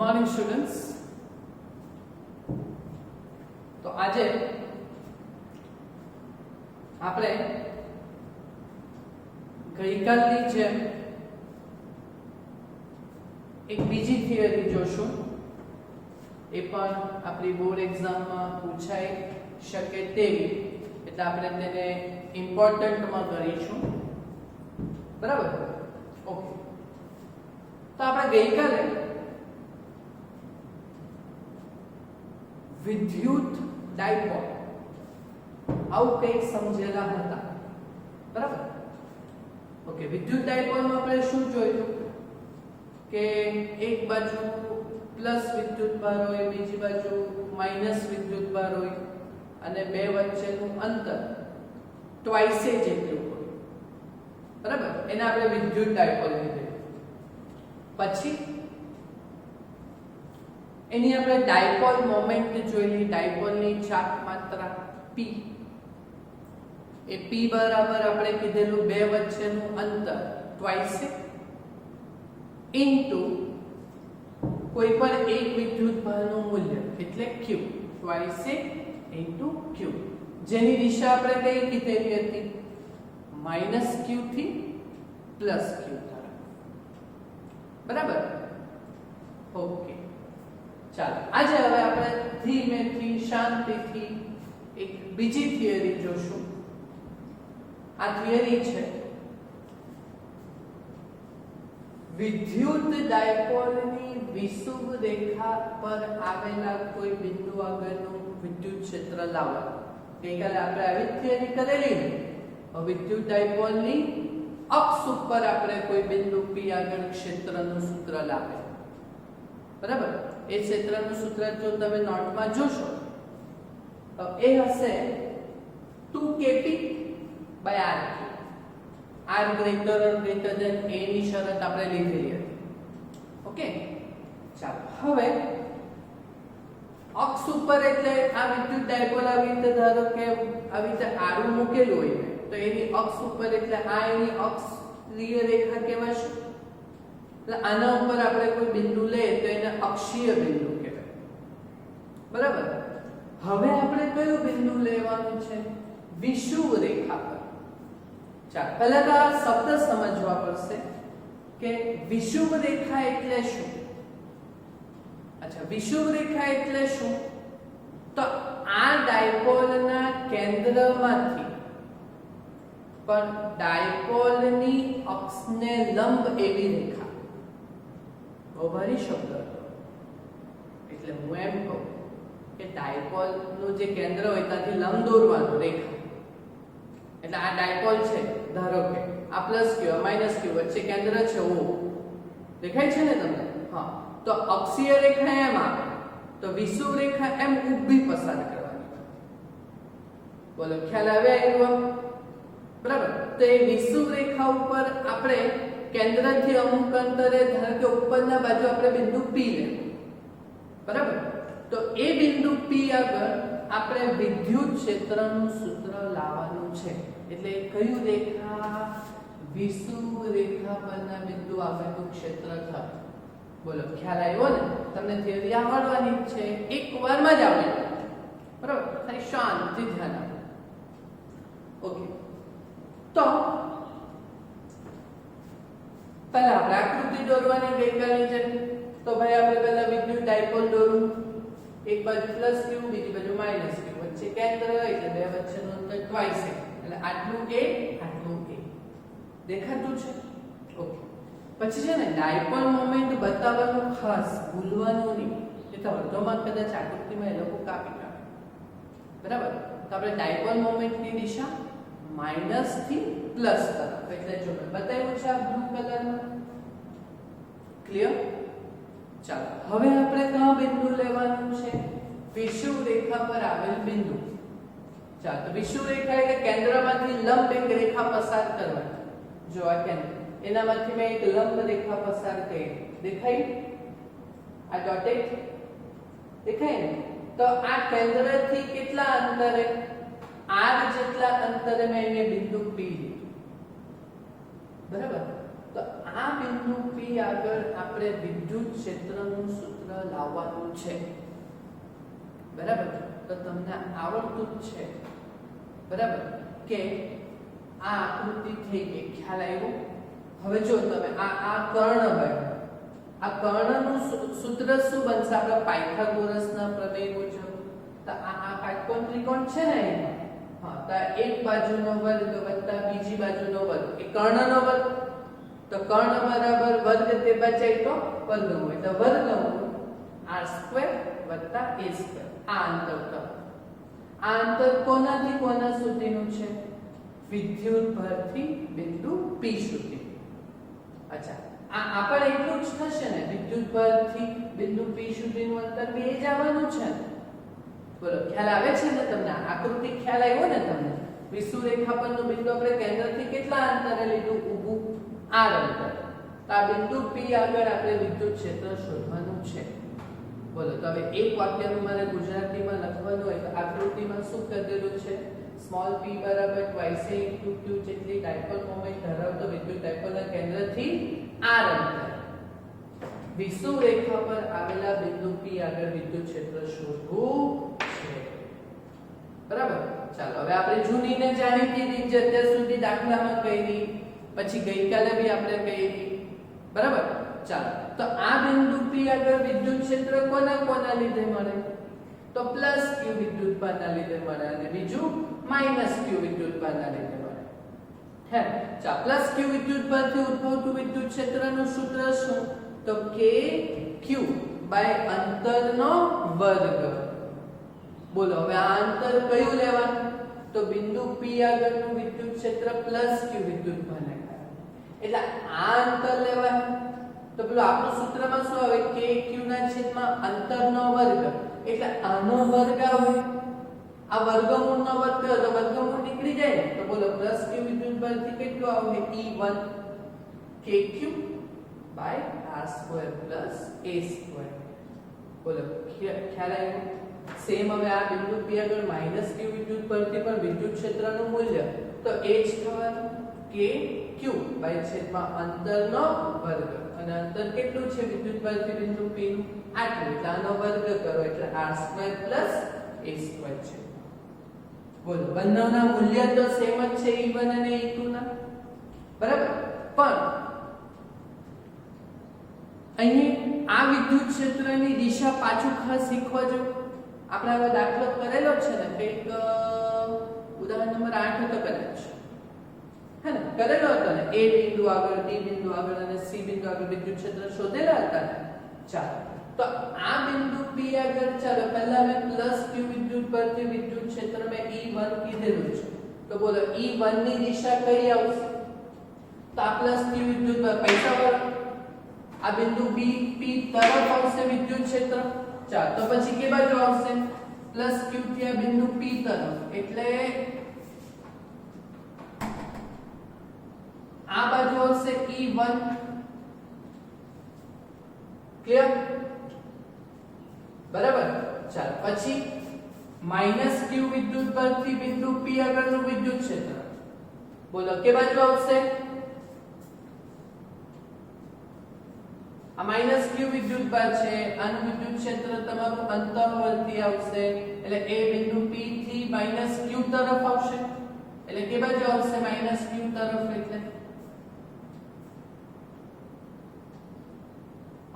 Morning students. તો આજે આપણે ગઈકાલની જેમ એક બીજી થિયરી જોશું. એ પણ આપણી બોર્ડ એક્ઝામમાં પૂછાઈ શકે તેવી, એટલે આપણે તેને ઇમ્પોર્ટન્ટમાં કરીશું. બરાબર? ઓકે. તો આપણે ગઈકાલે વિદ્યુત ડાયપોલ આવું કંઈક સમજેલા હતા. બરાબર? ઓકે. વિદ્યુત ડાયપોલમાં આપણે શું જોયું કે એક બાજુ પ્લસ વિદ્યુતભાર હોય, બીજી બાજુ માઈનસ વિદ્યુતભાર હોય અને બે વચ્ચેનું અંતર ટ્વાઇસે જેટલું હોય. બરાબર? એને આપણે વિદ્યુત ડાયપોલ કીધું. પછી એની આપણે ડાયપોલ મોમેન્ટ જોઈ. ડાયપોલની ચાપ માત્રા p. એ p બરાબર આપણે કીધેલું બે વચ્ચેનું અંતર ટ્વાઇસે ઇન્ટુ કોઈ પણ એક વિદ્યુતભારનું મૂલ્ય એટલે q. ટ્વાઇસે ઇન્ટુ q, જેની દિશા આપણે કઈ કીધેલી હતી? માઈનસ q થી પ્લસ q તરફ. બરાબર? ઓકે. ચાલો આજે હવે આપણે ધીમેથી શાંતિથી એક બીજી થિયરી જોશું. આ થિયરી છે વિદ્યુત ડાયપોલની વિષુવ રેખા પર આવેલા કોઈ બિંદુ આગળનું વિદ્યુત ક્ષેત્ર લાવવા. ગઈકાલે આપણે આવી થિયરી કરેલી. વિદ્યુત ડાયપોલની અક્ષ ઉપર આપણે કોઈ બિંદુ p આગળ ક્ષેત્રનું સૂત્ર લાવે. બરાબર? એ ક્ષેત્રનું સૂત્ર જો તમે નોટમાં જોશો તો એ હશે 2kp/r. r greater or greater than a ની શરત આપણે લીધેલી હતી. ઓકે. ચાલો હવે અક્ષ ઉપર એટલે આ વિદ્યુત ડાયપોલ આવી રીતે ધારો કે આવી રીતે આડું મૂકેલું હોય તો એની અક્ષ ઉપર એટલે આ એની અક્ષીય રેખા કહેવાશે. એટલે આના ઉપર આપણે કોઈ બિંદુ લઈએ તો એને અક્ષીય બિંદુ કહેવાય. બરાબર? હવે આપણે કયું બિંદુ લેવાનું છે? વિષુવ રેખા પર. ચાલો પહેલા તો આ શબ્દ સમજવા પડશે કે વિષુવ રેખા એટલે શું. અચ્છા, વિષુવ રેખા એટલે શું? તો આ ડાયપોલના કેન્દ્રમાંથી પણ ડાયપોલની અક્ષને લંબ એવી રેખા. બહુ ભારી શબ્દ હતો, એટલે હું એમ કહું કે ડાયપોલનું જે કેન્દ્ર હોય ત્યાંથી લંબ દોરવાનું રેખા. એટલે આ ડાયપોલ છે, ધારો કે આ પ્લસ q માઈનસ q વચ્ચે કેન્દ્ર છે O. દેખાય છે ને તમને? હા. તો અક્ષીય રેખા એમ આવે તો વિષુવ રેખા એમ ઊભી પસાર કરવાની. બોલો, ખ્યાલ આવે આવ્યો? બરાબર? તો એ વિષુવ રેખા ઉપર આપણે કેન્દ્રથી અમુક અંતરે ધારો કે ઉપરના બાજુ આપણે બિંદુ p લેવું. બરાબર? તો એ બિંદુ p આગળ આપણે વિદ્યુત ક્ષેત્રનું સૂત્ર લાવવાનું છે. એટલે કયું રેખા? વિષુવ રેખા પરના બિંદુ આગળનું ક્ષેત્ર થાય. બોલો, ખ્યાલ આવ્યો ને? તમને થિયરી આવડવાની છે, એક વારમાં જ આવડે. બરાબર? ખાલી શાંતિ ધ્યાન આપો. ઓકે. તો પહેલા આપણે આકૃતિ દોરવાની ગઈકાલની જેમ. તો ભાઈ આપણે પહેલા વિદ્યુત ડાયપોલ દોરું. એક બાજુ પ્લસ q, બીજી બાજુ માઈનસ q, વચ્ચે કેન્દ્ર એટલે બે વચ્ચેનું અંતર ટ્વાઇસે. એટલે આટલું a, આટલું a. દેખાતું છે? ઓકે. પછી છે ને ડાયપોલ મોમેન્ટ બતાવવાનું ખાસ ભૂલવાનું નહીં. એ તો અડધોમાં કદાચ આકૃતિમાં એ લોકો કાપી નાખે. બરાબર? તો આપણે ડાયપોલ મોમેન્ટની દિશા માઈનસ થી પ્લસ તરફ. એટલે જો મેં બતાવ્યું છે આ બ્લુ કલરમાં. ક્લિયર? ચાલો હવે આપણે કયા બિંદુ લેવાનું છે? વિષુવ રેખા પર આવેલ બિંદુ. ચાલો તો વિષુવ રેખા એટલે કેન્દ્રમાંથી લંબ એક રેખા પસાર કરવાની. જો આ કેન્દ્ર, એનામાંથી મેં એક લંબ રેખા પસાર કરી. દેખાય? આ ડોટેડ દેખાય ને? તો આ કેન્દ્રથી કેટલા અંતરે? r જેટલા અંતરે મેં અહીંયા બિંદુ p લીધું. બરાબર? તો આ બિંદુ P આગળ આપણે વિદ્યુત ક્ષેત્રનું સૂત્ર લાવવાનું છે, બરાબર? તો તમને આવડતું જ છે, બરાબર, કે આ આકૃતિ થઈ ગઈ, ખ્યાલ આવ્યો? હવે જો તમે આ કર્ણ હોય, આ કર્ણનું સૂત્ર શું બનશે આપણા પાયથાગોરસના પ્રમેય મુજબ? તો આ કાટકોણ ત્રિકોણ છે ને, હા, તો એક બાજુનો વર્ગ વત્તા બીજી બાજુનો વર્ગ એ કર્ણનો વર્ગ, તો કર્ણ બરાબર વર્ગ તે બચાય તો વર્ગમૂળ, એટલે વર્ગમૂળ r² વત્તા a². આ અંતર તો આ અંતર કોનાથી કોના સુધીનું છે? વિદ્યુત ભરથી બિંદુ P સુધી. અચ્છા, આ પણ એટલું જ થશે ને, વિદ્યુત ભરથી બિંદુ P સુધીનું અંતર બે જ આવવાનું છે ને? બોલો, ખ્યાલ આવે છે ને તમને? આકૃતિ ખ્યાલ આવ્યો ને તમને? વિષુવરેખા પરનું બિંદુ આપણે કેન્દ્રથી કેટલા અંતરે લીધું? ઊભું r અંતર. તો આ બિંદુ P આગળ આપણે વિદ્યુત ક્ષેત્ર શોધવાનું છે. બોલો, તો હવે એક વાક્યનું મારે ગુજરાતીમાં લખવાનું હોય તો આકૃતિમાં શું કરેલું છે? સ્મોલ p બરાબર twice a into q જેટલી ડાયપોલ મોમેન્ટ ધરાવતો વિદ્યુત ડાયપોલના કેન્દ્રથી r અંતર વિષુવરેખા પર આવેલા બિંદુ P આગળ વિદ્યુત ક્ષેત્ર શોધવું છે, બરાબર? ચાલો, હવે આપણે જૂનીને જાણીતી રીત જે અત્યાર સુધી દાખલામાં કરી, પછી ગઈકાલે બી આપણે કરી, બરાબર? ચાલો, તો આ બિંદુ P આગળ વિદ્યુત ક્ષેત્ર કોના લીધે મળે? તો q વિદ્યુતભારના લીધે મળે અને બીજું q વિદ્યુતભારના લીધે મળે. હે, ચાલો, q વિદ્યુતભારથી ઉદ્ભવતું વિદ્યુત ક્ષેત્રનું સૂત્ર શું? તો kq બાય અંતરનો વર્ગ. બોલો, હવે આ અંતર કયું લેવાનું? તો બિંદુ P આગળનું વિદ્યુત ક્ષેત્ર q વિદ્યુતભારને કારણે, એટલે આ અંતર લેવાનું. તો પેલું આપણું સૂત્રમાં શું આવે? kq ના છેદમાં અંતરનો વર્ગ, એટલે આનો વર્ગ આવે. આ વર્ગમૂળનો વર્ગ કર્યો તો વર્ગમૂળ નીકળી જાય ને, તો બોલો q વિદ્યુતભારથી કેટલું આવે? E1 kq by r² a². બોલો, ખ્યાલ આવ્યો? સેમ હવે આ બિંદુ P આગળ q વિદ્યુતભારથી પણ વિદ્યુત ક્ષેત્રનું મૂલ્ય તો એ જ થવાનું kq બાય છેદમાં અંતરનો વર્ગ, અને અંતર કેટલું છે વિદ્યુતભારથી બિંદુ P નું? આટલું, એટલે આનો વર્ગ કરો એટલે r² a² છે. બોલો, બંનેના મૂલ્ય તો સેમ જ છે, E1 અને E2 ના, બરાબર? પણ અહીં આ વિદ્યુત ક્ષેત્રની દિશા પાછું ખાસ શીખવા જો. આપણે હવે દાખલો કરેલો છે ને, કંઈક ઉદાહરણ નંબર 8 હતો કદાચ, હે ને? કરેલો હતો ને, A બિંદુ આગળ, D બિંદુ આગળ અને C બિંદુ આગળ વિદ્યુત ક્ષેત્ર શોધેલા હતા ને. ચાલો, તો આ બિંદુ P આગળ, ચાલો પહેલા મેં q વિદ્યુત પરથી વિદ્યુત ક્ષેત્ર મેં E1 કીધેલું છે, તો બોલો E1 ની દિશા કઈ આવશે? તો આ q વિદ્યુત પર પૈસા પર આ બિંદુ P તરફ આવશે વિદ્યુત ક્ષેત્ર. ચાલો, તો પછી કે બાજુ આવશે? q થી આ બિંદુ P તરફ, એટલે આ બાજુ આવશે E1. ક્લિયર? બરાબર. ચાલો, પછી q વિદ્યુત પરથી બિંદુ P આગળનું વિદ્યુત ક્ષેત્ર, બોલો કે બાજુ આવશે? આ q વિદ્યુતભાર છે, આનું વિદ્યુત ક્ષેત્ર તમારું અંતઃવર્તી આવશે, એટલે એ બિંદુ P થી q તરફ આવશે, એટલે કે બાજુ આવશે? q તરફ. એટલે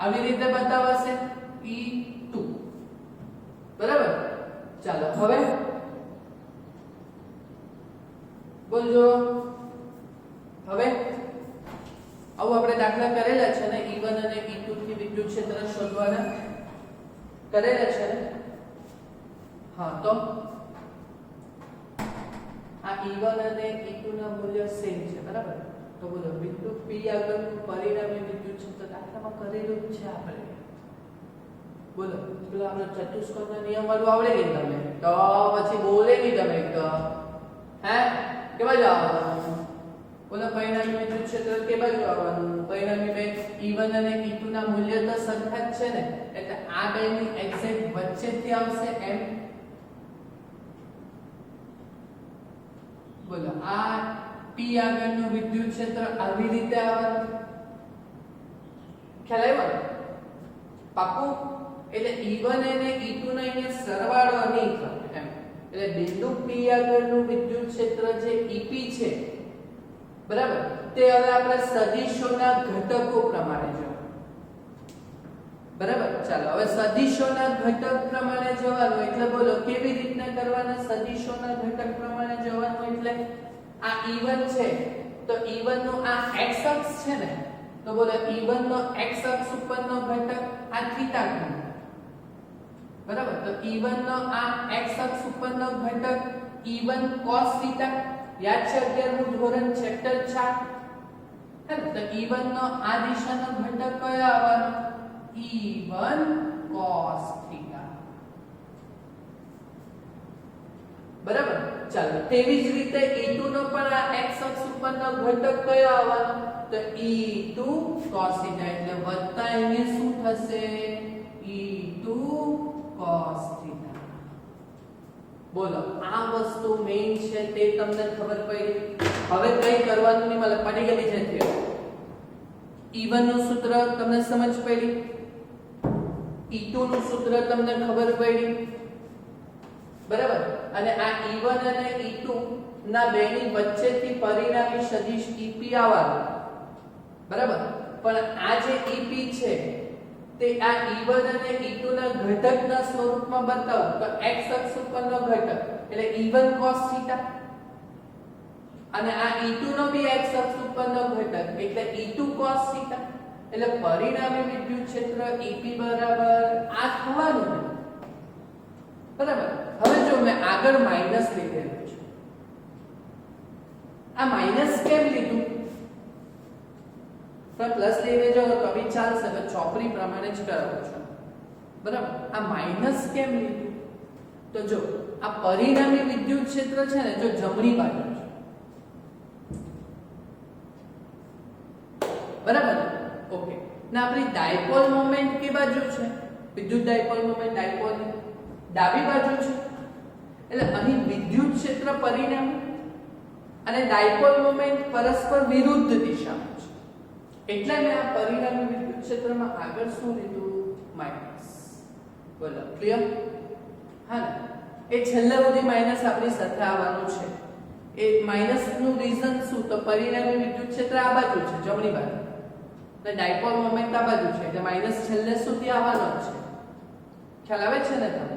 આવી રીતે બતાવાશે E2, બરાબર? ચાલો, હવે બોલજો. હવે આવું આપણે દાખલા કરેલા છે ને, E1 અને E2 થી વિદ્યુત ક્ષેત્ર શોધવાના કરેલા છે ને. હા, તો આ E1 અને E2 ના મૂલ્ય સેમ છે, બરાબર? તો બોલો, બિંદુ P આગળનું પરિણામી વિદ્યુત ક્ષેત્ર દાખલામાં કરેલું છે આપણે. બોલો, પેલો આપણો ચતુષ્કોણના નિયમ વાળું આવડે કે તમને? તો પછી બોલે નહીં તમે તો, હે? કે બાજુ આવવાનું? બોલો, પરિણામી વિદ્યુત ક્ષેત્ર કે બાજુ આવવાનું? પરિણામી બે E1 અને E2 ના મૂલ્ય તો સરખા જ છે ને, એટલે આ બેની એક્ઝેક્ટ વચ્ચેથી આવશે એમ. બોલો, આ P આગળનું વિદ્યુત ક્ષેત્ર આવી રીતે આવવાનું, ખ્યાલ આવ્યો ને? પાકું? એટલે E1 અને E2 નો અહીંયા સરવાળો નહીં થાય એમ. એટલે બિંદુ P આગળનું વિદ્યુત ક્ષેત્ર જે EP છે, બરાબર, તે હવે આપણે સદિશોના ઘટકો પ્રમાણે જો, બરાબર. ચાલો હવે સદિશોના ઘટક પ્રમાણે જવાનું એટલે બોલો કેવી રીતના કરવાના? સદિશોના ઘટક પ્રમાણે જવાનું એટલે આ E1 છે તો E1 નો આ x અક્ષ છે ને, તો બોલો E1 નો x અક્ષ ઉપરનો ઘટક આ થીટા ખૂણો, બરાબર. તો E1 નો આ x અક્ષ ઉપરનો ઘટક E1 cos થીટા, યાદ છે 11મું ધોરણ ચેપ્ટર 4, તો E1 નો આ દિશાનો ઘટક કયો આવવાનો? E1 cos થીટા, બરાબર. ચાલો તેવી જ રીતે E2 નો પણ આ x અક્ષ ઉપરનો ઘટક કયો આવવાનો? તો E2 cos થીટા, એટલે વત્તા અહીંયા શું થશે? E2 cos theta. બોલો આ વસ્તુ મેઈન છે તે તમને ખબર પડી. હવે કઈ કરવાનું નહીં, મને પડી ગઈ છે થિયરી. E1 નું સૂત્ર તમને સમજ પડી, E2 નું સૂત્ર તમને ખબર પડી, બરાબર. અને આ E1 અને E2 ના બેની વચ્ચેથી પરિણામી સદિશ EP આવવાનું, બરાબર. પણ આ જે EP છે તે આ E1 અને E2 ના ઘટકના સ્વરૂપમાં બતાવું તો x અક્ષ ઉપરનો ઘટક એટલે E1 cos થીટા, અને આ E2 નો બી x અક્ષ ઉપરનો ઘટક એટલે E2 cos થીટા. એટલે પરિણામી વિદ્યુત ક્ષેત્ર EP બરાબર આ થવાનું, બરાબર. હવે જો મેં આગળ માઈનસ લીધેલું છે, આ માઈનસ કેમ લીધું? પણ પ્લસ લઈને જાઓ તો બી ચાલશે, પણ ચોપડી પ્રમાણે જ કરાવું છું, બરાબર. આ માઈનસ કેમ લીધું? તો જો આ પરિણામી વિદ્યુત ક્ષેત્ર છે ને, જો જમણી બાજુ છે, બરાબર. ઓકે, ના આપણી ડાયપોલ મોમેન્ટ કે બાજુ છે? વિદ્યુત ડાયપોલ મોમેન્ટ ડાયપોલની ડાબી બાજુ છે. એટલે અહીં વિદ્યુત ક્ષેત્ર પરિણામી અને ડાયપોલ મોમેન્ટ પરસ્પર વિરુદ્ધ દિશામાં છે. એટલે મેં આ પરિણામી વિદ્યુત ક્ષેત્રમાં આગળ શું લીધું? માઈનસ. બોલો ક્લિયર? હા ને? એ છેલ્લે સુધી માઈનસ આપણી સાથે આવવાનું છે. એ માઈનસ નું રીઝન શું? તો પરિણામી વિદ્યુત ક્ષેત્ર આ બાજુ છે, જમણી બાજુ, અને ડાયપોલ મોમેન્ટ આ બાજુ છે, એટલે માઈનસ છેલ્લે સુધી આવવાનો છે. ખ્યાલ આવે છે ને તમને?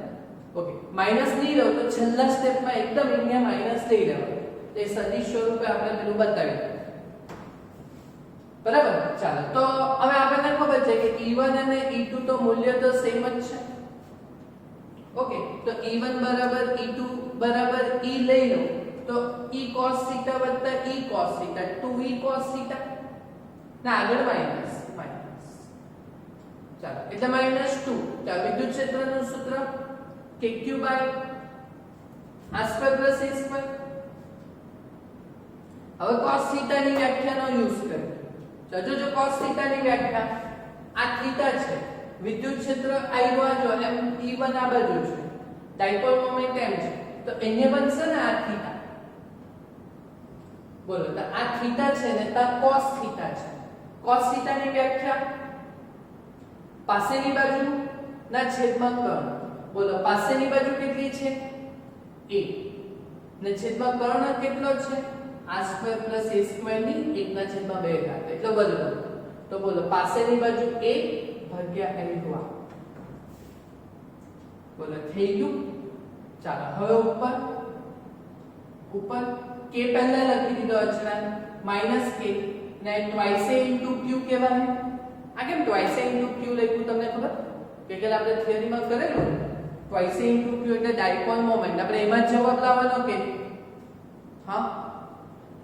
ઓકે, માઈનસ નહીં રહ્યો તો છેલ્લા સ્ટેપમાં એકદમ અહીંયા માઈનસ લઈ લેવાનો, એ સદિશ સ્વરૂપે આપણે પેલું બતાવી દઈએ, બરાબર. ચાલો તો હવે આપણને ખબર છે કે E1 અને E2 તો મૂલ્ય તો સેમ જ છે. ઓકે, તો E1 બરાબર E2 બરાબર E લઈ લો તો E cos થીટા વત્તા E cos theta 2E cos theta ના આગળ માઈનસ. ચાલો એટલે -2. ચાલો વિદ્યુત ક્ષેત્રનું સૂત્ર kq બાય r² + a². હવે cos થીટા ની વ્યાખ્યાનો યુઝ કરીએ. જો cos થીટા ની વ્યાખ્યા આ થીટા છે, વિદ્યુત ક્ષેત્ર આવ્યો જો એમ E1 આ બાજુ છે, ડાયપોલ મોમેન્ટ એમ છે, તો એને બનશે ને આ થીટા. બોલો તો આ થીટા છે ને તો cos થીટા છે. cos થીટા ની વ્યાખ્યા પાસેની બાજુ ના છેદમાં કર્ણ. બોલો પાસેની બાજુ કેટલી છે? a ને છેદમાં કર્ણ કેટલો છે? r² + a² ની 1/2 ઘાત એટલે વર્ગ. તો બોલો પાસેની બાજુ a ભાગ્યા l2. બોલો થઈ ગયું. ચાલો હવે ઉપર k પહેલા લખી દીધો અચળાંક -k ને twice a * q કહેવાય. આ કેમ twice a * q લખ્યું તમને ખબર? કે કે આપણે થિયરીમાં કરેલું twice a * q એટલે ડાયપોલ મોમેન્ટ. આપણે એમાં જવાબ લાવવાનો કે હા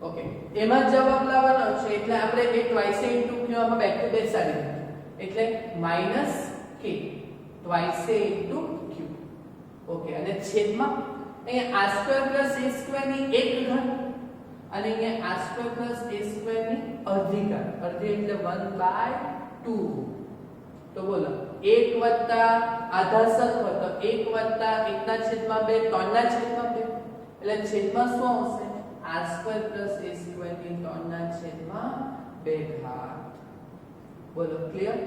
ઓકે, એમાં જવાબ લાવવાનો છે એટલે આપણે એ twice a * q આમાં બેક ટુ બેસાડી એટલે -k twice a * q. Okay, અને છેદમાં અહીંયા r² + a² ની 1 ઘાત અને અહીંયા r² + a² ની અડધી ઘાત. અડધી એટલે 1/2. તો બોલો 1 વત્તા આધા સરખો તો 1 વત્તા 1/2 3/2 એટલે છેદમાં શું આવશે? r² + a² ની 3/2 ઘાત. બોલો ક્લિયર?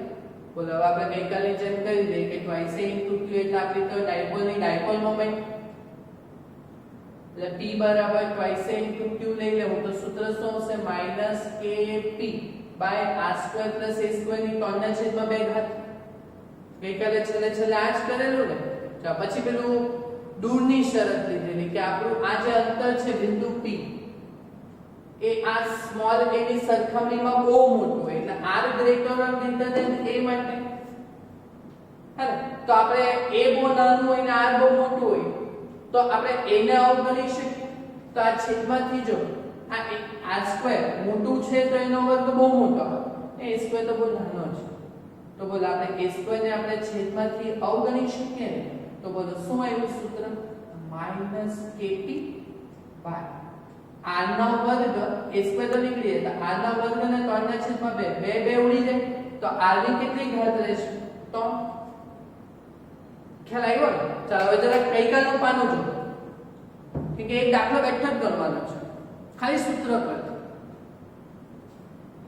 બોલો હવે આપણે ગઈકાલની જેમ કરી દઈએ કે twice a into q એટલે આપણી તો ડાયપોલની ડાયપોલ મોમેન્ટ એટલે p બરાબર twice a into q લઈ લેવું તો સૂત્ર શું આવશે -kp બાય r² + a² ની 3 ના છેદમાં 2 ઘાત. ગઈકાલે છેલ્લે આ જ કરેલું ને. તો પછી પેલું દૂરની શરત લીધેલી કે આપણું આ જે અંતર છે બિંદુ p એ આ સ્મોલ a ની સરખામણીમાં બહુ મોટું એટલે r ગ્રેટર ધેન a માટે હે તો આપણે a બહુ નાનું હોય ને r બહુ મોટું હોય તો આપણે a ને અવગણી શકીએ. તો આ છેદમાંથી જો આ r² મોટું છે તો એનો વર્ગ બહુ મોટો આવે a² તો બહુ નાનો છે. તો બોલો આપણે a² ને આપણે છેદમાંથી અવગણી શકીએ ને તો બોલો શું આવ્યું સૂત્ર -kp બાય r નો વર્ગ a² તો નીકળી જાય r નો વર્ગ ને 3 ના છેદમાં 2 ઉડી જાય તો r ની કેટલી ઘાત રહેશે 3. ખ્યાલ આવ્યો ને? ચાલો હવે જરા ગઈકાલનું પાનું જો કે એક દાખલો બેઠો જ ગણવાનો છે ખાલી સૂત્ર પર.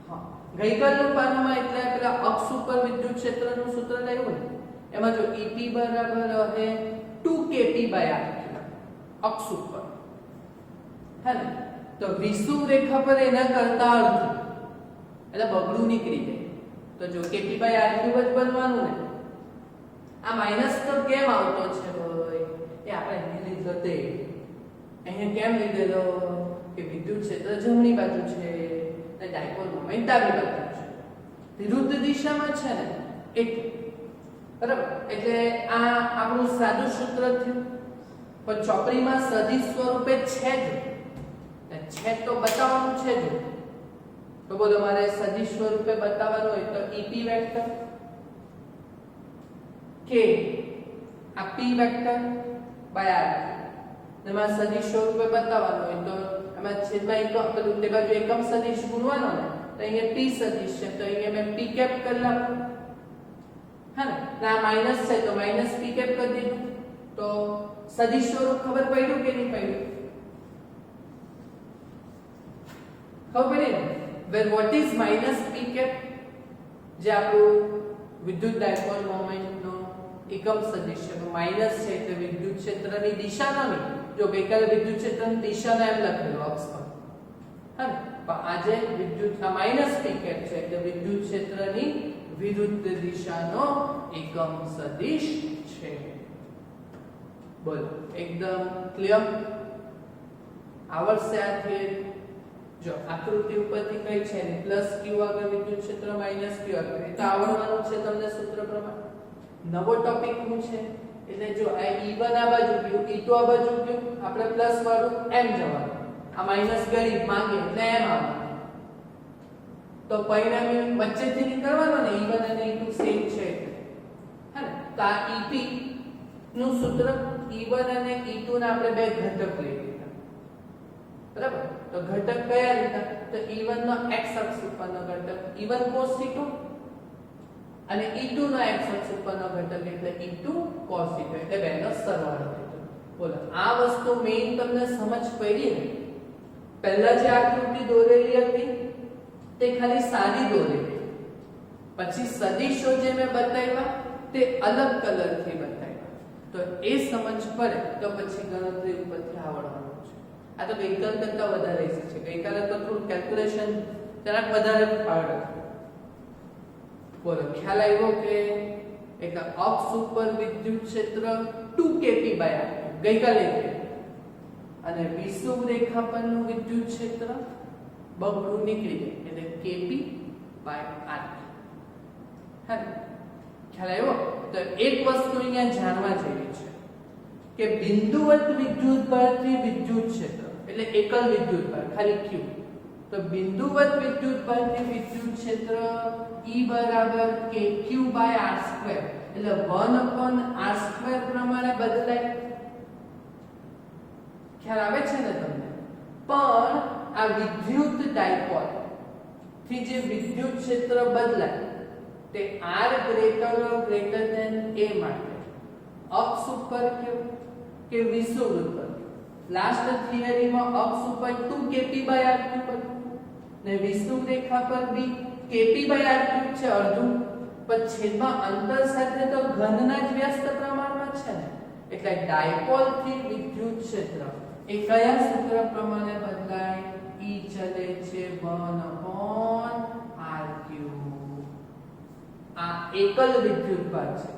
હા ગઈકાલનું પાનમાં એટલે પેલા અક્ષ ઉપર વિદ્યુત ક્ષેત્રનું સૂત્ર લાવ્યું ને એમાં જો EP બરાબર હે 2kp/r અક્ષ ઉપર હે ને તો વિષુવ રેખા પર એના કરતા અડધું એટલે બગડું નીકળી જાય તો જો kp/r ક્યુબ જ બનવાનું ને. આ માઈનસ તો કેમ આવતો છે ભાઈ એ આપણે અહીં લીધો તે અહીંયા કેમ લીધેલો કે વિદ્યુત ક્ષેત્ર જમણી બાજુ છે અને ડાયપોલ મોમેન્ટ ડાબી બાજુ છે વિરુદ્ધ દિશામાં છે ને એટલે બરાબર. એટલે આ આપણું સાદું સૂત્ર થયું પણ ચોપડીમાં સદિશ સ્વરૂપે છે જ છે તો બતાવવાનું છે જ. તો બોલો મારે સદિશ સ્વરૂપે બતાવવાનું હોય તો EP વેક્ટર કે આ p વેક્ટર બાય r એમાં સદિશ સ્વરૂપે બતાવવાનું હોય તો એમાં છેદમાં એક પેલું તે બાજુ એકમ સદિશ ગુણવાનો ને તો અહીંયા p સદિશ છે તો અહીંયા મેં p કેપ કરી નાખું હા ને આ માઈનસ છે તો માઈનસ p કેપ કરી દીધું તો સદિશ સ્વરૂપ ખબર પડ્યું કે નહીં પડ્યું? ખબર પડી ને? Where what is minus p cap જે આપણું વિદ્યુત ડાયપોલ મોમેન્ટ નો એકમ સદિશ છે. તો માઈનસ છે એટલે વિદ્યુત ક્ષેત્રની દિશાનો નહીં જો ગઈકાલે વિદ્યુત ક્ષેત્રની દિશાનો એમ લખેલું અક્ષ પર હા ને પણ આજે વિદ્યુત આ માઈનસ p કેપ છે એટલે વિદ્યુત ક્ષેત્રની વિરુદ્ધ દિશાનો એકમ સદિશ છે. બોલો એકદમ ક્લિયર આવડશે આ થિયરી? જો આકૃતિ ઉપરથી કઈ છે ને પ્લસ q આગળ વિદ્યુત ક્ષેત્ર માઈનસ q આગળ એ તો આવડવાનું છે તમને સૂત્ર પ્રમાણે. નવો ટોપિક શું છે એટલે જો આ E1 આ બાજુ ગયું E2 આ બાજુ ગયું આપણે પ્લસ વાળું એમ જવાનું આ માઈનસ ગણી માંગે એટલે એમ આવવાનું તો પરિણામી વચ્ચેથી નીકળવાનો ને E1 અને E2 સેમ છે હે ને. તો આ EP નું સૂત્ર E1 અને E2 ના આપણે બે ઘટક લઈ લીધા બરાબર. તો ઘટક કયા લીધા તો E1 નો x અક્ષ ઉપરનો ઘટક E1 cos θ અને E2 નો x અક્ષ ઉપરનો ઘટક એટલે E2 cos θ એટલે બેનો સરવાળો થયો. બોલો આ વસ્તુ મેઈન તમને સમજ પડી ને? પહેલા જે આકૃતિ દોરેલી હતી તે ખાલી સાદી દોરેલી પછી સદિશો જે મેં બતાવ્યા તે અલગ કલરથી બતાવ્યા તો એ સમજ પડે તો પછી ગણતરી ઉપરથી આવડવાનું છે. આ તો ગઈકાલ કરતા વધારે ઈઝી છે. ગઈકાલે તો થોડું કેલ્ક્યુલેશન જરાક વધારે હાર્ડ હતું. બોલો ખ્યાલ આવ્યો કે એક અક્ષ ઉપર વિદ્યુત ક્ષેત્ર 2kp/r ગઈકાલે અને વિષુવ રેખા પરનું વિદ્યુત ક્ષેત્ર બગડું નીકળી જાય એટલે kp/r હા ખ્યાલ આવ્યો? તો એક વસ્તુ અહીંયા જાણવા જેવી છે કે બિંદુવત વિદ્યુત ભારથી વિદ્યુત ક્ષેત્ર એટલે એકલ વિદ્યુત ભાર ખાલી q તો બિંદુવત વિદ્યુત ભારથી વિદ્યુત ક્ષેત્ર E બરાબર kq/r² એટલે 1/r² પ્રમાણે બદલાય. ખ્યાલ આવે છે ને તમને? પણ આ વિદ્યુત ડાયપોલ થી જે વિદ્યુત ક્ષેત્ર બદલાય તે r greater than a માટે અક્ષ ઉપર કે વિષુવ ઉપર લાસ્ટ થિયરીમાં અક્ષ ઉપર 2kp/r ને વિષુવ રેખા પર બી kp/r³ છે અડધું, પણ છેદમાં અંતર સાથે તો ઘનના જ વ્યસ્ત પ્રમાણમાં છે ને, એટલે ડાયપોલ થી વિદ્યુત ક્ષેત્ર એ કયા સૂત્ર પ્રમાણે બદલાય? E ચલે છે 1/r³. આ એકલ વિદ્યુતભાર છે,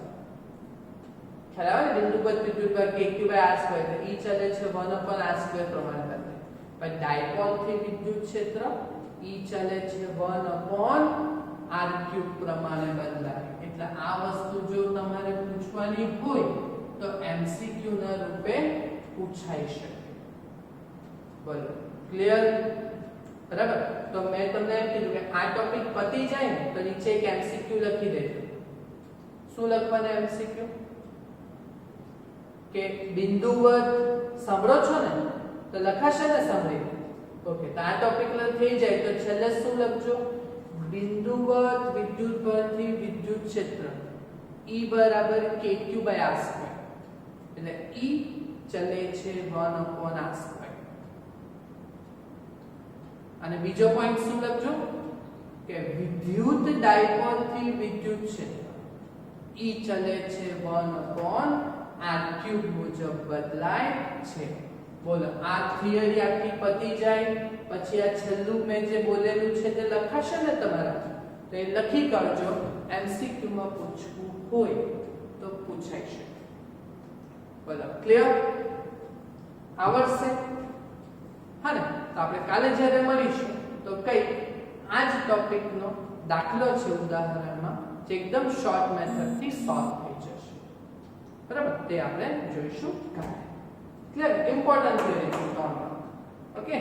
ખ્યાલ આવે ને? બિંદુગત વિદ્યુતભાર kq/r², એટલે E ચલે છે 1/r² પ્રમાણે બદલાય. પણ ડાયપોલ થી વિદ્યુત ક્ષેત્ર E ચલે છે 1/r³ પ્રમાણે બદલાય. એટલે આ વસ્તુ જો તમારે પૂછવાની હોય તો MCQ ના રૂપે પૂછાઈ શકે. બોલો, ક્લિયર? બરાબર. તો મેં તમને એમ કીધું કે આ ટોપિક પતી જાય ને તો નીચે એક MCQ લખી દેજો. શું લખવાનું MCQ? કે બિંદુવત સાંભળો છો ને તો લખાશે ને સાંભળી? ઓકે, તો આ ટોપિક થઈ જાય તો છેલ્લે શું લખજો? બિંદુવત વિદ્યુતભારથી વિદ્યુત ક્ષેત્ર E બરાબર kq/r². એટલે E ચલે છે 1/r². અને બીજો પોઈન્ટ શું લખજો? કે વિદ્યુત ડાયપોલ થી વિદ્યુત ક્ષેત્ર E ચલે છે 1/r³ મુજબ બદલાય છે. બોલો, આ થિયરી આખી પતી જાય પછી આ છેલ્લું મેં જે બોલેલું છે તે લખાશે ને તમારા, તો એ લખી કરજો. MCQ માં પૂછવું હોય તો પૂછાઈ શકે. બોલો, ક્લિયર? આવડશે? હા ને? તો આપણે કાલે જ્યારે મળીશું તો કઈ આ જ ટોપિકનો દાખલો છે ઉદાહરણમાં, જે એકદમ શોર્ટ મેથડથી સોલ્વ થઈ જશે. બરાબર? તે આપણે જોઈશું કાલે. ક્લિયર? ઇમ્પોર્ટન્ટ થિયરી છે. ઓકે.